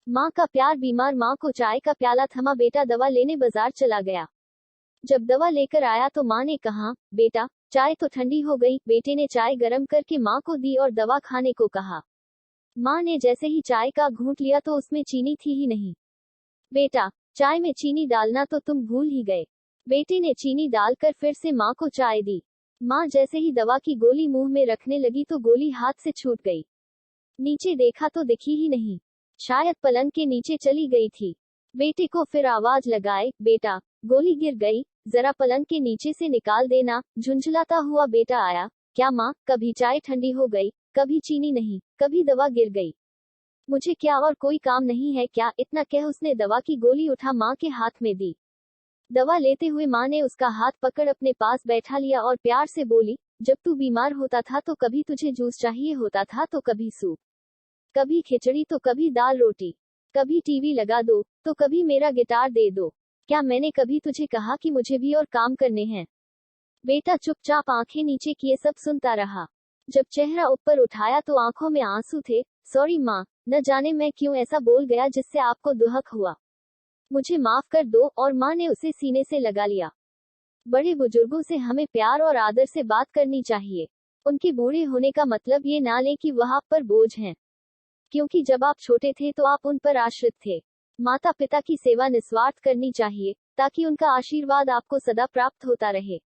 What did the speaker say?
माँ का प्यार। बीमार माँ को चाय का प्याला थमा, बेटा दवा लेने बाजार चला गया। जब दवा लेकर आया तो माँ ने कहा, बेटा चाय तो ठंडी हो गई। बेटे ने चाय गर्म करके माँ को दी और दवा खाने को कहा। माँ ने जैसे ही चाय का घूंट लिया तो उसमें चीनी थी ही नहीं। बेटा, चाय में चीनी डालना तो तुम भूल ही गए। बेटे ने चीनी डालकर फिर से माँ को चाय दी। माँ जैसे ही दवा की गोली मुंह में रखने लगी तो गोली हाथ से छूट गई। नीचे देखा तो दिखी ही नहीं, शायद पलंग के नीचे चली गई थी। बेटे को फिर आवाज लगाए, बेटा गोली गिर गई, जरा पलंग के नीचे से निकाल देना। झुंझलाता हुआ बेटा आया। क्या माँ, कभी चाय ठंडी हो गई, कभी चीनी नहीं, कभी दवा गिर गई। मुझे क्या और कोई काम नहीं है क्या? इतना कह उसने दवा की गोली उठा माँ के हाथ में दी। दवा लेते हुए माँ ने उसका हाथ पकड़ अपने पास बैठा लिया और प्यार से बोली, जब तू बीमार होता था तो कभी तुझे जूस चाहिए होता था तो कभी सूप, कभी खिचड़ी तो कभी दाल रोटी, कभी टीवी लगा दो तो कभी मेरा गिटार दे दो। क्या मैंने कभी तुझे कहा कि मुझे भी और काम करने हैं? बेटा चुपचाप आंखें नीचे किए सब सुनता रहा। जब चेहरा ऊपर उठाया तो आंखों में आंसू थे। सॉरी माँ, न जाने मैं क्यों ऐसा बोल गया जिससे आपको दुहक हुआ। मुझे माफ कर दो। और माँ ने उसे सीने से लगा लिया। बड़े बुजुर्गों से हमें प्यार और आदर से बात करनी चाहिए। उनके बूढ़े होने का मतलब ये ना लें कि वह आप पर बोझ हैं, क्योंकि जब आप छोटे थे तो आप उन पर आश्रित थे। माता पिता की सेवा निस्वार्थ करनी चाहिए, ताकि उनका आशीर्वाद आपको सदा प्राप्त होता रहे।